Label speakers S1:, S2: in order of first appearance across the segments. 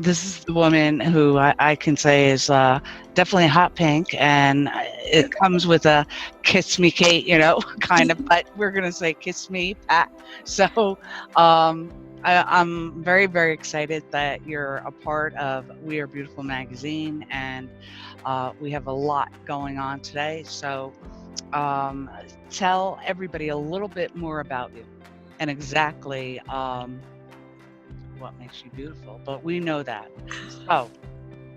S1: This is the woman who I can say is definitely hot pink, and it comes with a kiss me Kate, kind of, but we're going to say kiss me Pat. So I'm very, very excited that you're a part of We Are Beautiful magazine, and we have a lot going on today. So tell everybody a little bit more about you and exactly what makes you beautiful, but we know that. So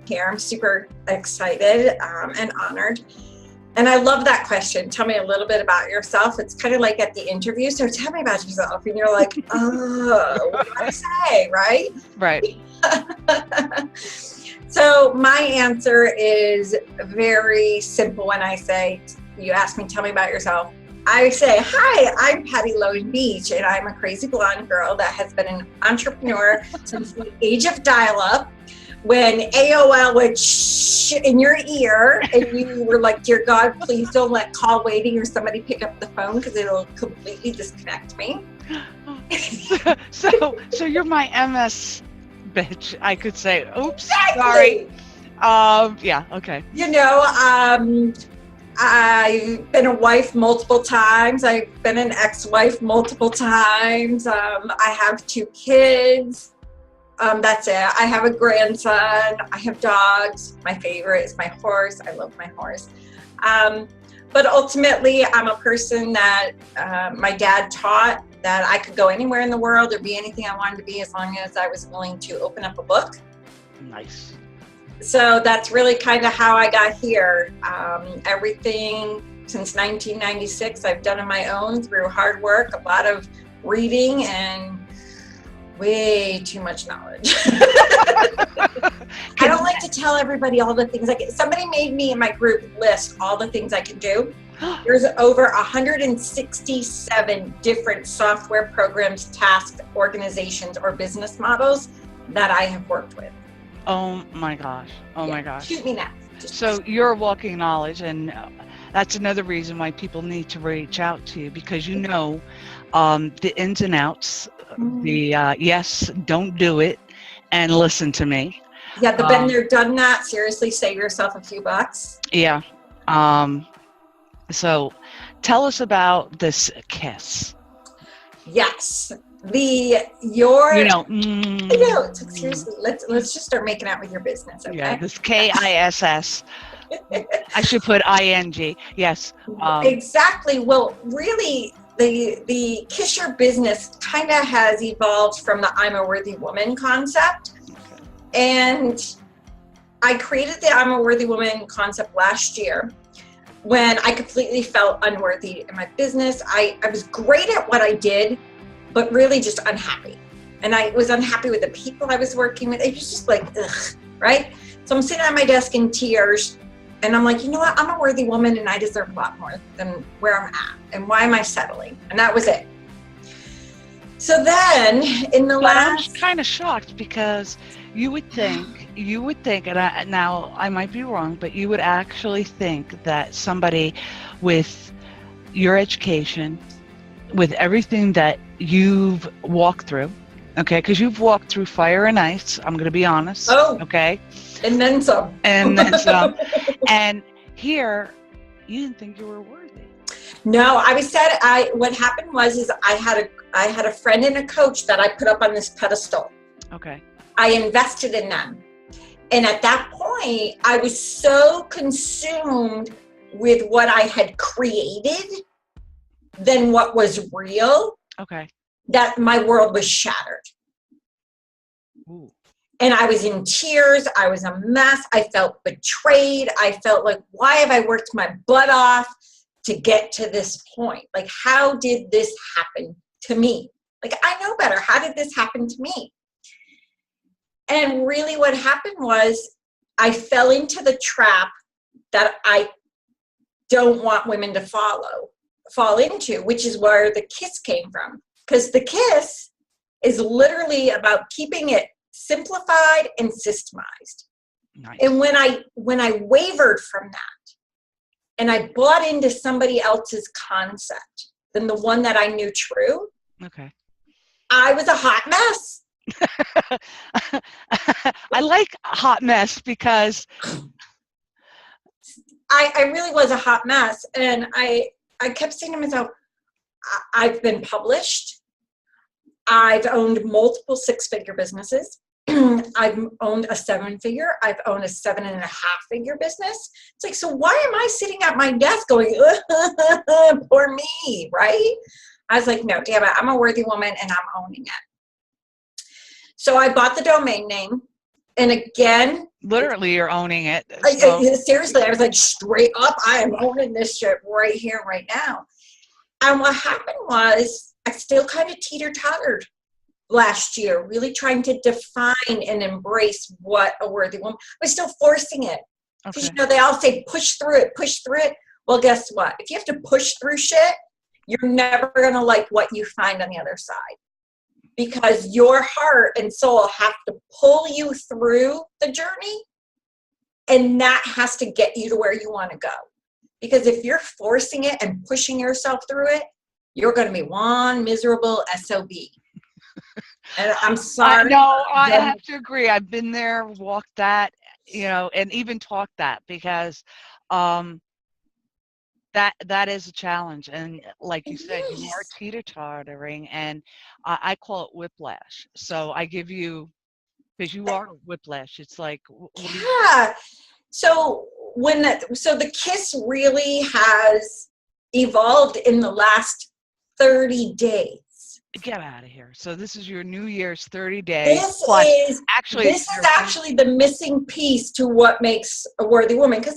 S2: here, I'm super excited and honored. And I love that question. Tell me a little bit about yourself. It's kind of like at the interview. So tell me about yourself. And you're like, oh, what do I say, right?
S1: Right.
S2: So my answer is very simple when I say, you ask me, tell me about yourself. I say, hi, I'm Patty Loehn-Beach, and I'm a crazy blonde girl that has been an entrepreneur since the age of dial-up, when AOL would shh in your ear, and you were like, dear God, please don't let call waiting or somebody pick up the phone because it'll completely disconnect me.
S1: So you're my MS bitch, I could say. Oops,
S2: Exactly.
S1: sorry. Yeah, okay.
S2: I've been a wife multiple times. I've been an ex-wife multiple times. I have 2 kids. That's it. I have a grandson. I have dogs. My favorite is my horse. I love my horse. But ultimately, I'm a person that my dad taught that I could go anywhere in the world or be anything I wanted to be as long as I was willing to open up a book.
S1: Nice.
S2: So that's really kind of how I got here. Everything since 1996 I've done on my own through hard work, a lot of reading, and way too much knowledge. I don't like to tell everybody all the things I can. Somebody made me in my group list all the things I can do. There's over 167 different software programs, tasks, organizations, or business models that I have worked with.
S1: Oh my gosh. Oh my gosh.
S2: Shoot me now.
S1: So you're a walking knowledge, and that's another reason why people need to reach out to you, because you know the ins and outs, the yes, don't do it, and listen to me.
S2: Yeah, the been there, done that. Seriously, save yourself a few bucks.
S1: Yeah. So tell us about this K.I.S.S.
S2: Yes.
S1: I know.
S2: Seriously, let's just start making out with your business, okay?
S1: Yeah, this K.I.S.S. I should put ING. Yes.
S2: Exactly. Well, really, the Kiss Your Business kind of has evolved from the I'm a Worthy Woman concept. And I created the I'm a Worthy Woman concept last year when I completely felt unworthy in my business. I was great at what I did, but really just unhappy. And I was unhappy with the people I was working with. It was just like, ugh, right? So I'm sitting at my desk in tears, and I'm like, you know what? I'm a worthy woman, and I deserve a lot more than where I'm at. And why am I settling? And that was it. So then in the last...
S1: I'm kind of shocked, because you would think, and now I might be wrong, but you would actually think that somebody with your education, with everything that you've walked through, okay, because you've walked through fire and ice, I'm going to be honest, okay?
S2: And then some.
S1: And then some. And here, you didn't think you were worthy.
S2: No, what happened was I had a friend and a coach that I put up on this pedestal.
S1: Okay.
S2: I invested in them. And at that point, I was so consumed with what I had created than what was real.
S1: Okay.
S2: That my world was shattered.
S1: Ooh.
S2: And I was in tears. I was a mess. I felt betrayed. I felt like, why have I worked my butt off to get to this point? Like, how did this happen to me? Like, I know better. How did this happen to me? And really what happened was I fell into the trap that I don't want women to fall into, which is where the K.I.S.S came from. Because the K.I.S.S is literally about keeping it simplified and systemized.
S1: Nice.
S2: And when I wavered from that and I bought into somebody else's concept than the one that I knew true,
S1: okay,
S2: I was a hot mess.
S1: I like a hot mess because
S2: I really was a hot mess. And I kept saying to myself, I've been published. I've owned multiple 6-figure businesses. I've owned a 7-figure. I've owned a 7.5-figure business. It's like, so why am I sitting at my desk going, poor me, right? I was like, no, damn it, I'm a worthy woman and I'm owning it. So I bought the domain name. And again,
S1: literally you're owning it.
S2: So. Seriously, I was like, straight up, I am owning this shit right here, right now. And what happened was I still kind of teeter-tottered last year, really trying to define and embrace what a worthy woman. I was still forcing it. Because,
S1: Okay.
S2: they all say push through it, push through it. Well, guess what? If you have to push through shit, you're never going to like what you find on the other side. Because your heart and soul have to pull you through the journey. And that has to get you to where you want to go. Because if you're forcing it and pushing yourself through it, you're going to be one miserable SOB. And I'm sorry.
S1: No, I have to agree. I've been there, walked that, and even talked that, because that is a challenge. And like you said, you are teeter-tottering, and I call it whiplash. So I give you, because you are whiplash. It's like,
S2: yeah. So the K.I.S.S really has evolved in the last 30 days.
S1: Get out of here. So this is your New Year's 30 days.
S2: This is actually the missing piece to what makes a worthy woman. Because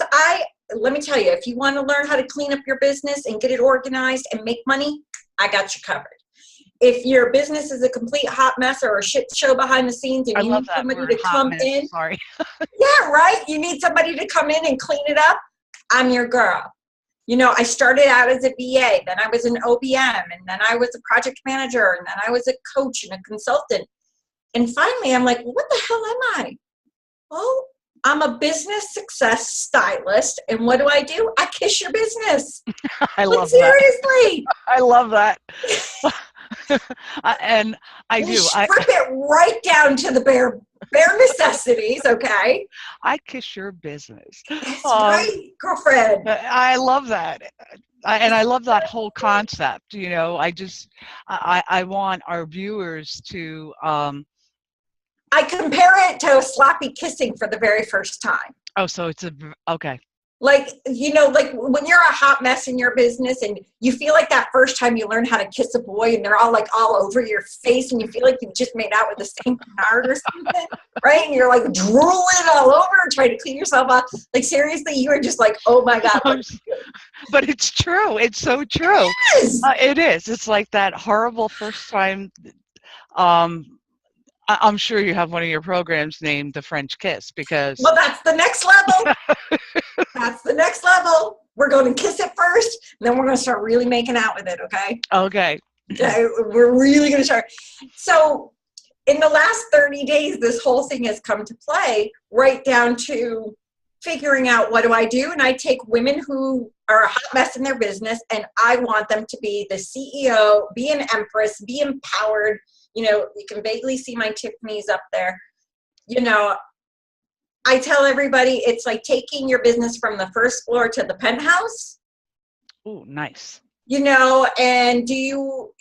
S2: let me tell you, if you want to learn how to clean up your business and get it organized and make money, I got you covered. If your business is a complete hot mess or a shit show behind the scenes and you need somebody to come in,
S1: sorry.
S2: yeah, right. You need somebody to come in and clean it up. I'm your girl. I started out as a VA, then I was an OBM, and then I was a project manager, and then I was a coach and a consultant. And finally, I'm like, well, what the hell am I? Oh, I'm a business success stylist. And what do? I kiss your business.
S1: I love
S2: seriously.
S1: That. I love that. And I do.
S2: Strip it right down to the bare necessities, okay?
S1: I kiss your business.
S2: That's right, girlfriend.
S1: I love that. And I love that whole concept. I want our viewers to
S2: I compare it to sloppy kissing for the very first time.
S1: Oh, so it's okay.
S2: Like, like when you're a hot mess in your business and you feel like that first time you learn how to kiss a boy and they're all like all over your face and you feel like you just made out with the same canard or something, right? And you're like drooling all over and trying to clean yourself up. Like, seriously, you were just like, oh my God.
S1: But it's true. It's so true.
S2: It is.
S1: It is. It's like that horrible first time. I'm sure you have one of your programs named The French Kiss, because...
S2: Well, that's the next level. That's the next level. We're going to kiss it first, and then we're going to start really making out with it, okay?
S1: Okay.
S2: We're really going to start. So in the last 30 days, this whole thing has come to play, right down to figuring out what do I do. And I take women who are a hot mess in their business, and I want them to be the CEO, be an empress, be empowered. You can vaguely see my Tiffany's up there. I tell everybody it's like taking your business from the first floor to the penthouse.
S1: Oh, nice.
S2: And to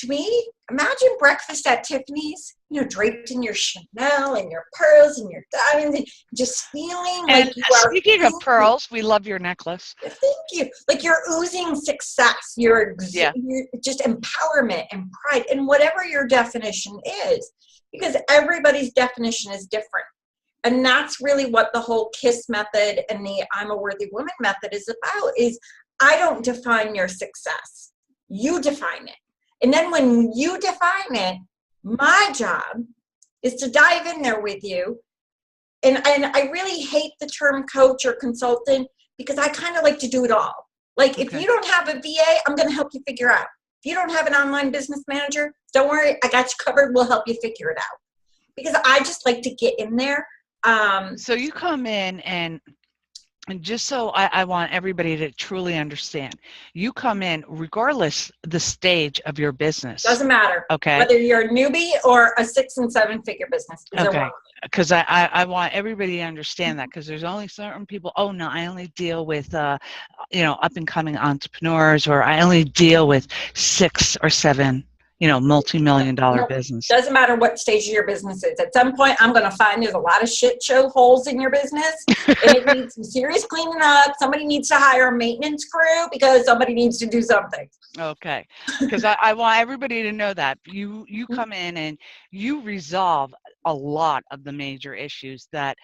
S2: me, imagine breakfast at Tiffany's, draped in your Chanel and your pearls and your diamonds, and just feeling like you are.
S1: Speaking of pearls, we love your necklace.
S2: Thank you. Like, you're oozing success. You're just empowerment and pride, and whatever your definition is, because everybody's definition is different. And that's really what the whole K.I.S.S method and the I'm a Worthy Woman method is about, is I don't define your success. You define it. And then when you define it, my job is to dive in there with you. And I really hate the term coach or consultant, because I kind of like to do it all. Like, if you don't have a VA, I'm going to help you figure out. If you don't have an online business manager, don't worry, I got you covered. We'll help you figure it out. Because I just like to get in there.
S1: So you come in and And just so I want everybody to truly understand, you come in regardless the stage of your business.
S2: Doesn't matter.
S1: Okay.
S2: Whether you're a newbie or a 6- and 7-figure business.
S1: Okay. Because I want everybody to understand that, because there's only certain people, oh no, I only deal with up and coming entrepreneurs, or I only deal with 6 or 7 multi-million-dollar business.
S2: Doesn't matter what stage of your business is. At some point, I'm going to find there's a lot of shit show holes in your business, and it needs some serious cleaning up. Somebody needs to hire a maintenance crew because somebody needs to do something.
S1: Okay, because I want everybody to know that you come in and you resolve a lot of the major issues that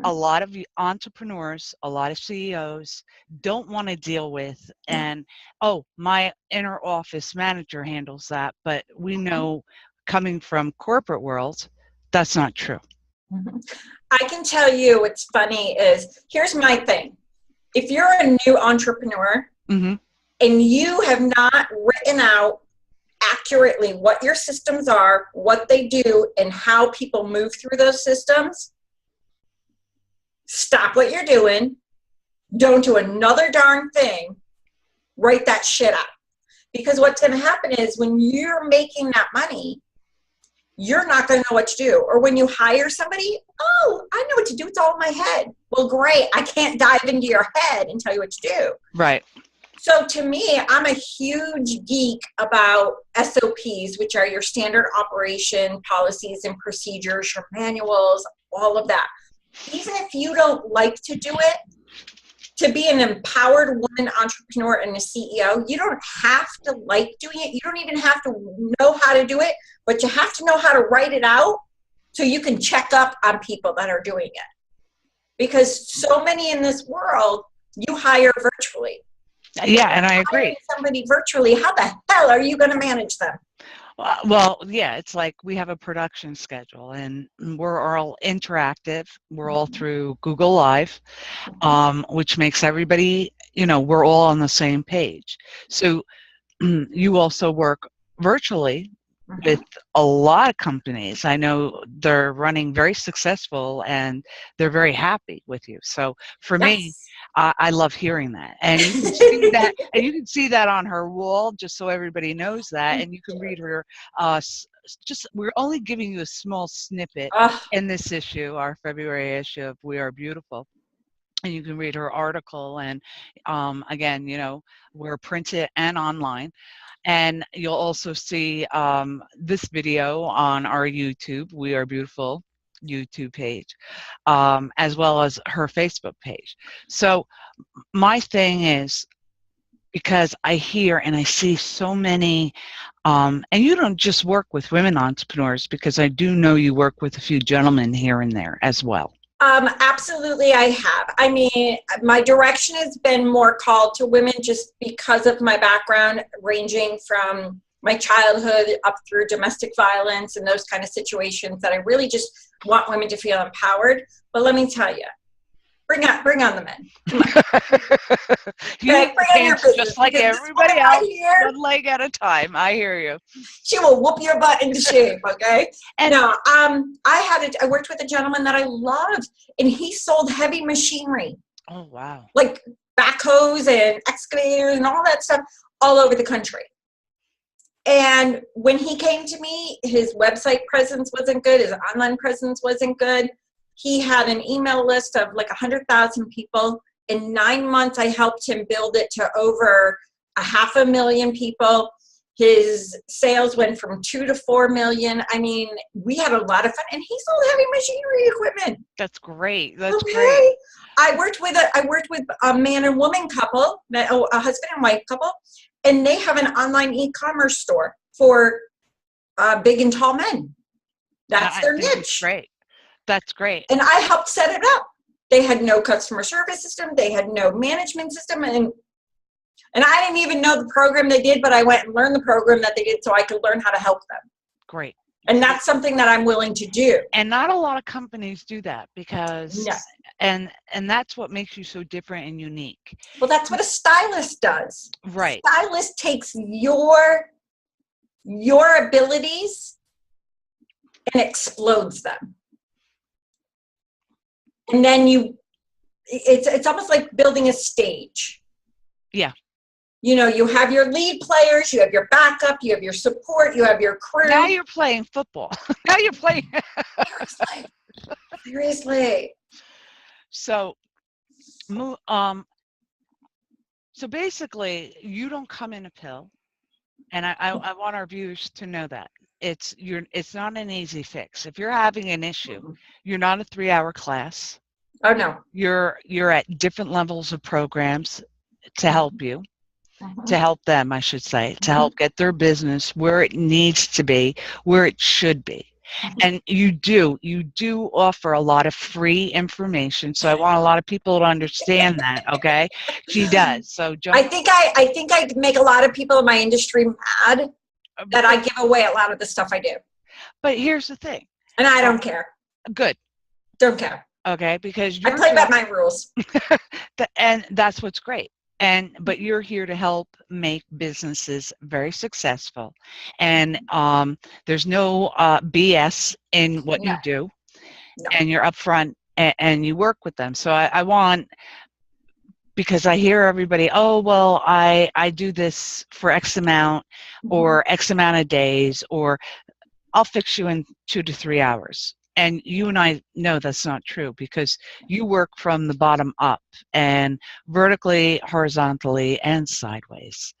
S1: a lot of entrepreneurs, a lot of CEOs don't want to deal with. And, oh, my inner office manager handles that. But we know, coming from corporate world, that's not true.
S2: I can tell you what's funny is, here's my thing. If you're a new entrepreneur and you have not written out accurately what your systems are, what they do, and how people move through those systems, stop what you're doing. Don't do another darn thing. Write that shit out. Because what's going to happen is, when you're making that money, you're not going to know what to do. Or when you hire somebody, oh, I know what to do. It's all in my head. Well, great. I can't dive into your head and tell you what to do.
S1: Right.
S2: So to me, I'm a huge geek about SOPs, which are your standard operation policies and procedures, your manuals, all of that. Even if you don't like to do it, to be an empowered woman entrepreneur and a CEO, you don't have to like doing it. You don't even have to know how to do it, but you have to know how to write it out so you can check up on people that are doing it. Because so many in this world, you hire virtually.
S1: Yeah, and I agree.
S2: Hiring somebody virtually, how the hell are you going to manage them?
S1: Well, yeah, it's like we have a production schedule, and we're all interactive. We're all through Google Live, which makes everybody, we're all on the same page. So you also work virtually with a lot of companies. I know they're running very successful and they're very happy with you. So for me, I love hearing that. And you can see that, and you can see that on her wall, just so everybody knows that. And you can read her, we're only giving you a small snippet in this issue, our February issue of We Are Beautiful. And you can read her article. And again, we're printed and online. And you'll also see this video on our YouTube, We Are Beautiful YouTube page, as well as her Facebook page. So my thing is, because I hear and I see so many, and you don't just work with women entrepreneurs, because I do know you work with a few gentlemen here and there as well.
S2: Absolutely, I have. I mean, my direction has been more called to women just because of my background, ranging from my childhood up through domestic violence and those kind of situations, that I really just want women to feel empowered. But let me tell you, bring on the men. Come on.
S1: You bring on your business, just like everybody else, one leg at a time. I hear you.
S2: She will whoop your butt into shape, okay? And no, I worked with a gentleman that I loved, and he sold heavy machinery.
S1: Oh, wow.
S2: Like backhoes and excavators and all that stuff all over the country. And when he came to me, his website presence wasn't good. His online presence wasn't good. He had an email list of like 100,000 people. In 9 months, I helped him build it to over 500,000 people. His sales went from 2 to 4 million. I mean, we had a lot of fun, and he sold heavy machinery equipment.
S1: That's great. That's great.
S2: I worked with a man and woman couple, a husband and wife couple, and they have an online e-commerce store for big and tall men. That's their niche.
S1: Great. That's great.
S2: And I helped set it up. They had no customer service system. They had no management system. And I didn't even know the program they did, but I went and learned the program that they did so I could learn how to help them.
S1: Great.
S2: And that's something that I'm willing to do.
S1: And not a lot of companies do that, because, and that's what makes you so different and unique.
S2: Well, that's what a stylist does.
S1: Right.
S2: A stylist takes your abilities and explodes them. And then it's almost like building a stage.
S1: Yeah.
S2: You know, you have your lead players, you have your backup, you have your support, you have your crew.
S1: Now you're playing football. Now you're playing.
S2: Seriously.
S1: So, so basically, you don't come in a pill, and I want our viewers to know that it's not an easy fix. If you're having an issue, you're not a 3-hour class.
S2: Oh no.
S1: You're at different levels of programs to help you. To help them, I should say, to help get their business where it needs to be, where it should be. And you do offer a lot of free information. So I want a lot of people to understand that, okay? She does. So
S2: I think I make a lot of people in my industry mad that I give away a lot of the stuff I do.
S1: But here's the thing.
S2: And I don't care.
S1: Good.
S2: Don't care.
S1: Okay, because
S2: I play by my rules.
S1: And that's what's great. But you're here to help make businesses very successful, and there's no BS in what you do, and you're upfront and you work with them. So I want, because I hear everybody, oh well, I do this for X amount or X amount of days, or I'll fix you in 2 to 3 hours. And you and I know that's not true, because you work from the bottom up and vertically, horizontally, and sideways.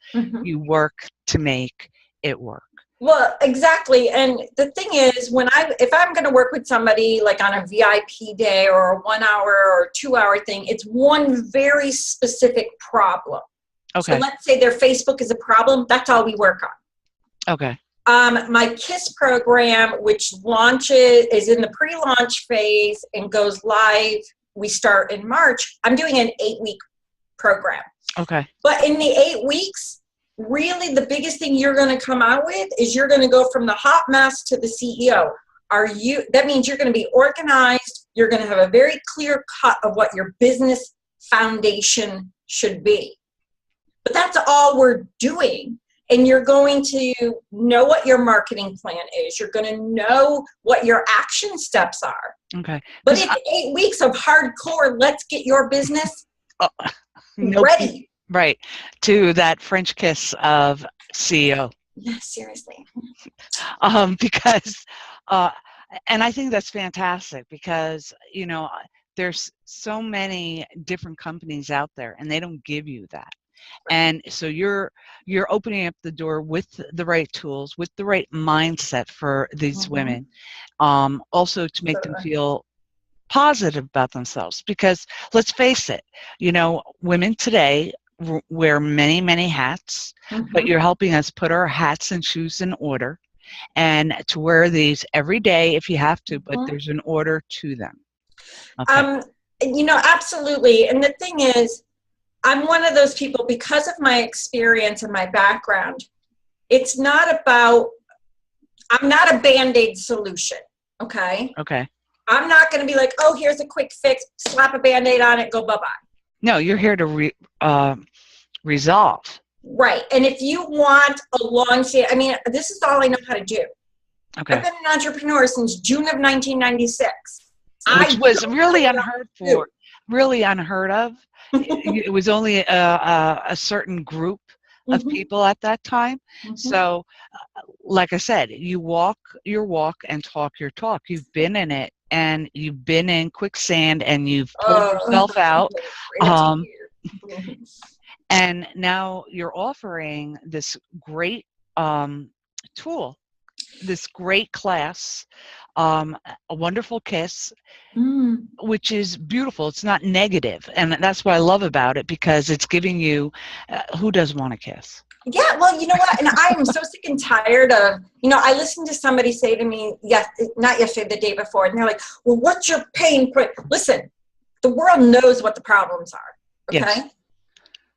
S1: You work to make it work.
S2: Well, exactly. And the thing is, if I'm going to work with somebody like on a VIP day or a 1 hour or 2 hour thing, it's one very specific problem. Okay. So let's say their Facebook is a problem. That's all we work on.
S1: Okay.
S2: My K.I.S.S program, which is in the pre-launch phase and goes live, we start in March. I'm doing an 8-week program.
S1: Okay.
S2: But in the 8 weeks, really the biggest thing you're going to come out with is you're going to go from the hot mess to the CEO. That means you're going to be organized. You're going to have a very clear cut of what your business foundation should be. But that's all we're doing. And you're going to know what your marketing plan is. You're going to know what your action steps are.
S1: Okay.
S2: But it's 8 weeks of hardcore, let's get your business ready.
S1: Right. To that French kiss of CEO.
S2: Yeah, seriously.
S1: Because, and I think that's fantastic, because, you know, there's so many different companies out there and they don't give you that. And so you're opening up the door with the right tools, with the right mindset for these women, also to make them feel positive about themselves. Because let's face it, you know, women today wear many, many hats, but you're helping us put our hats and shoes in order, and to wear these every day if you have to, but there's an order to them. Okay.
S2: You know, absolutely. And the thing is, I'm one of those people, because of my experience and my background, it's not about, I'm not a Band-Aid solution, okay?
S1: Okay.
S2: I'm not going to be like, oh, here's a quick fix, slap a Band-Aid on it, go bye-bye.
S1: No, you're here to resolve.
S2: Right. And if you want a I mean, this is all I know how to do.
S1: Okay.
S2: I've been an entrepreneur since June of 1996.
S1: Which was really unheard of. It was only a certain group of people at that time. So, like I said, you walk your walk and talk your talk. You've been in it, and you've been in quicksand, and you've pulled yourself out. And now you're offering this great tool, this great class, a wonderful K.I.S.S, which is beautiful. It's not negative, and that's what I love about it, because it's giving you, who doesn't want a K.I.S.S?
S2: Yeah, well, you know what? And I am so sick and tired of, you know, I listened to somebody say to me, not yesterday, the day before, and they're like, well, what's your pain point? Listen, the world knows what the problems are, okay? Yes.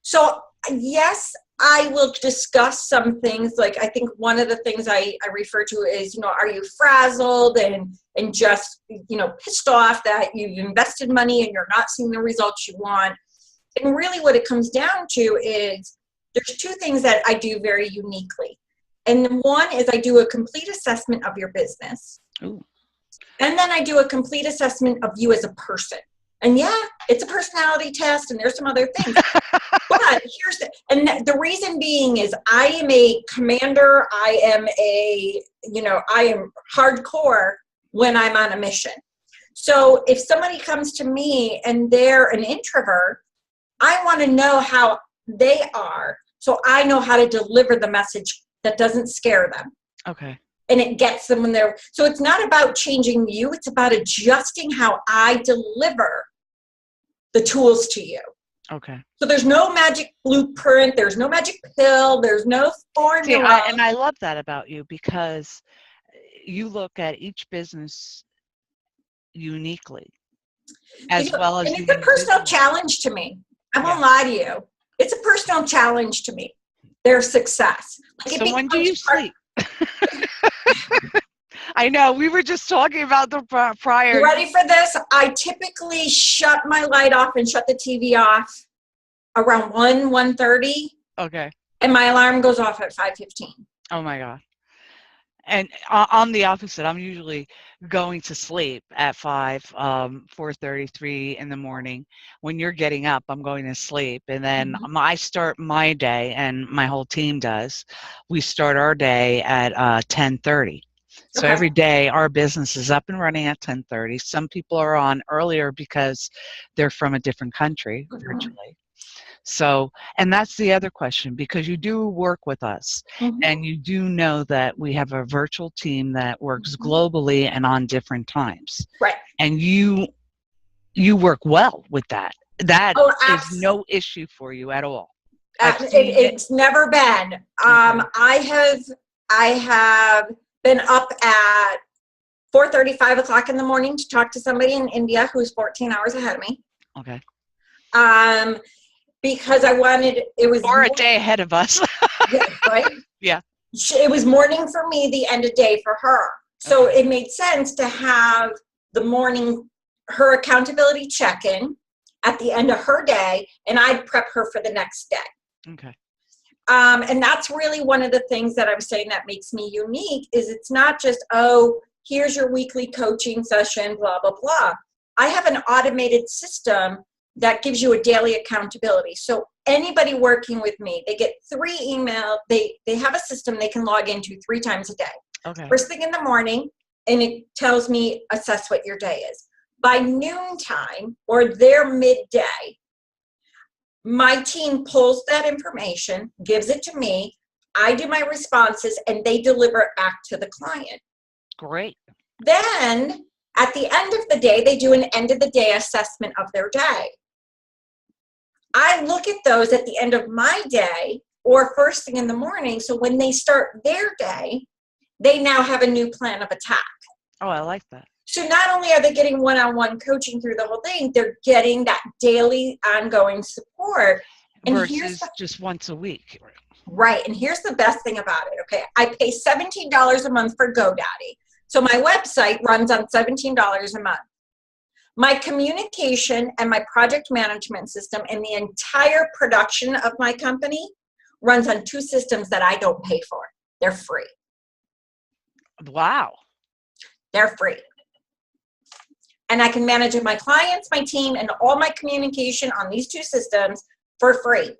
S2: So, yes, I will discuss some things. Like, I think one of the things I refer to is, you know, are you frazzled and just, you know, pissed off that you've invested money and you're not seeing the results you want? And really what it comes down to is there's two things that I do very uniquely. And one is I do a complete assessment of your business. Ooh. And then I do a complete assessment of you as a person. And yeah, it's a personality test and there's some other things. But the reason being is I am a commander. I am hardcore when I'm on a mission. So if somebody comes to me and they're an introvert, I want to know how they are so I know how to deliver the message that doesn't scare them.
S1: Okay.
S2: And it gets them when they're, so it's not about changing you, it's about adjusting how I deliver the tools to you.
S1: Okay.
S2: So there's no magic blueprint, there's no magic pill, there's no formula.
S1: See, I love that about you, because you look at each business uniquely, as well as
S2: and it's a personal challenge to me. I won't lie to you. It's a personal challenge to me, their success.
S1: So when do you sleep? I know, we were just talking about the prior.
S2: You ready for this? I typically shut my light off and shut the TV off around 1:30.
S1: Okay.
S2: And my alarm goes off at 5:15.
S1: Oh my God. And I'm the opposite. I'm usually going to sleep at 4:33 in the morning. When you're getting up, I'm going to sleep. And then I start my day, and my whole team does. We start our day at 10:30. So every day our business is up and running at 10:30. Some people are on earlier because they're from a different country virtually. So, and that's the other question, because you do work with us, and you do know that we have a virtual team that works globally and on different times.
S2: Right.
S1: And you work well with that. That is no issue for you at all.
S2: It's never been. I have been up at 4:30, 5 o'clock in the morning to talk to somebody in India who's 14 hours ahead of me.
S1: Okay.
S2: Because I wanted, it was
S1: or a day ahead of us.
S2: Yeah, right?
S1: Yeah.
S2: It was morning for me, the end of day for her. So it made sense to have the morning, her accountability check-in at the end of her day, and I'd prep her for the next day.
S1: Okay.
S2: And that's really one of the things that I was saying that makes me unique, is it's not just, oh, here's your weekly coaching session, blah, blah, blah. I have an automated system that gives you a daily accountability. So anybody working with me, they get 3 emails. They have a system they can log into 3 times a day.
S1: Okay.
S2: First thing in the morning, and it tells me, assess what your day is. By noontime or their midday, my team pulls that information, gives it to me. I do my responses, and they deliver it back to the client.
S1: Great.
S2: Then at the end of the day, they do an end of the day assessment of their day. I look at those at the end of my day or first thing in the morning. So when they start their day, they now have a new plan of attack.
S1: Oh, I like that.
S2: So not only are they getting one-on-one coaching through the whole thing, they're getting that daily ongoing support. And
S1: versus just once a week.
S2: Right. And here's the best thing about it. Okay. I pay $17 a month for GoDaddy. So my website runs on $17 a month. My communication and my project management system and the entire production of my company runs on 2 systems that I don't pay for. They're free.
S1: Wow.
S2: They're free. And I can manage my clients, my team, and all my communication on these 2 systems for free.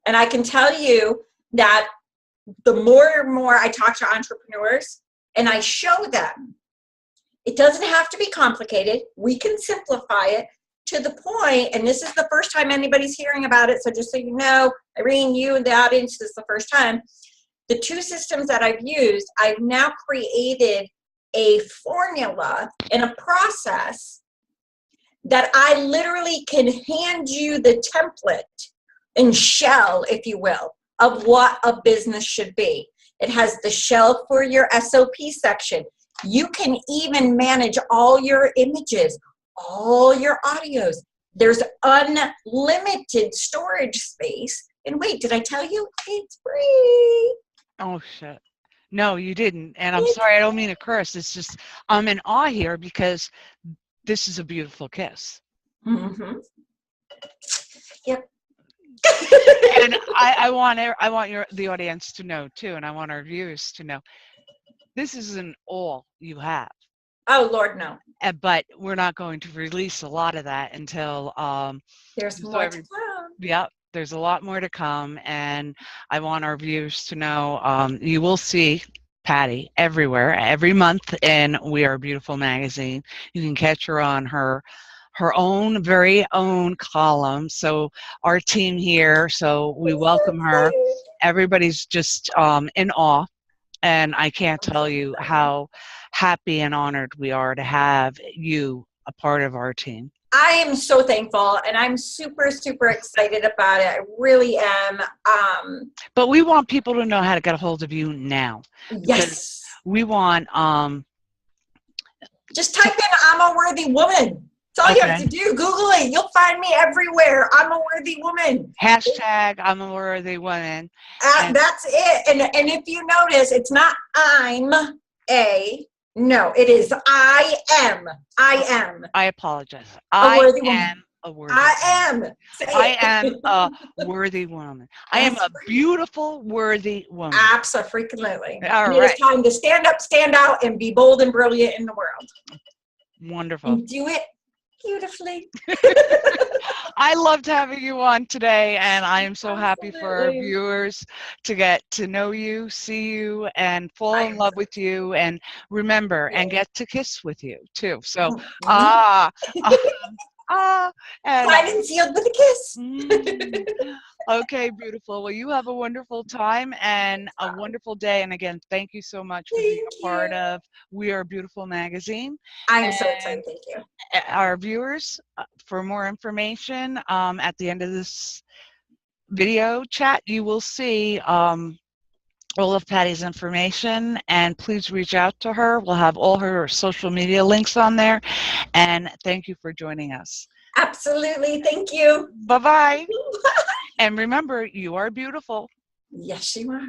S2: And I can tell you that the more and more I talk to entrepreneurs and I show them, it doesn't have to be complicated. We can simplify it to the point, and this is the first time anybody's hearing about it, so just so you know, Irene, you and the audience, this is the first time. The 2 systems that I've used, I've now created a formula and a process that I literally can hand you the template and shell, if you will, of what a business should be. It has the shell for your SOP section. You can even manage all your images, all your audios. There's unlimited storage space. And wait, did I tell you it's free?
S1: Oh, shit. No, you didn't. And I'm sorry, I don't mean to curse. It's just, I'm in awe here because this is a beautiful kiss.
S2: Mm-hmm. Yep.
S1: And I want the audience to know too, and I want our viewers to know, this isn't all you have.
S2: Oh, Lord, no.
S1: But we're not going to release a lot of that until
S2: There's
S1: so
S2: more to come.
S1: yep, there's a lot more to come, and I want our viewers to know you will see Patty everywhere, every month in We Are Beautiful magazine. You can catch her on her own very own column. So our team here, so we welcome her. Everybody's just in awe, and I can't tell you how happy and honored we are to have you a part of our team.
S2: I am so thankful, and I'm super, super excited about it. I really am.
S1: But we want people to know how to get a hold of you now.
S2: Yes.
S1: We want
S2: just type in "I'm a worthy woman." That's all you have to do. Google it. You'll find me everywhere. I'm a worthy woman.
S1: Hashtag I'm a worthy woman.
S2: That's it. And if you notice, it's not I'm a. No, it is I am. I am.
S1: I apologize.
S2: A worthy woman.
S1: Am a worthy
S2: I
S1: woman.
S2: am.
S1: I am a worthy woman. I am a beautiful, worthy woman.
S2: Absolutely.
S1: All
S2: right.
S1: It
S2: is time to stand up, stand out, and be bold and brilliant in the world.
S1: Wonderful.
S2: And do it beautifully.
S1: I loved having you on today, and I am so happy for our viewers to get to know you, see you, and fall in love with you, and remember, and get to kiss with you too. So, and
S2: signed and sealed with a kiss.
S1: Okay, beautiful. Well, you have a wonderful time and a wonderful day. And again, thank you so much for being a part of We Are Beautiful magazine.
S2: I'm so excited. Thank you.
S1: Our viewers, for more information, at the end of this video chat, you will see all of Patty's information, and please reach out to her. We'll have all her social media links on there. And thank you for joining us.
S2: Absolutely. Thank you.
S1: Bye-bye. And remember, you are beautiful.
S2: Yes, you are.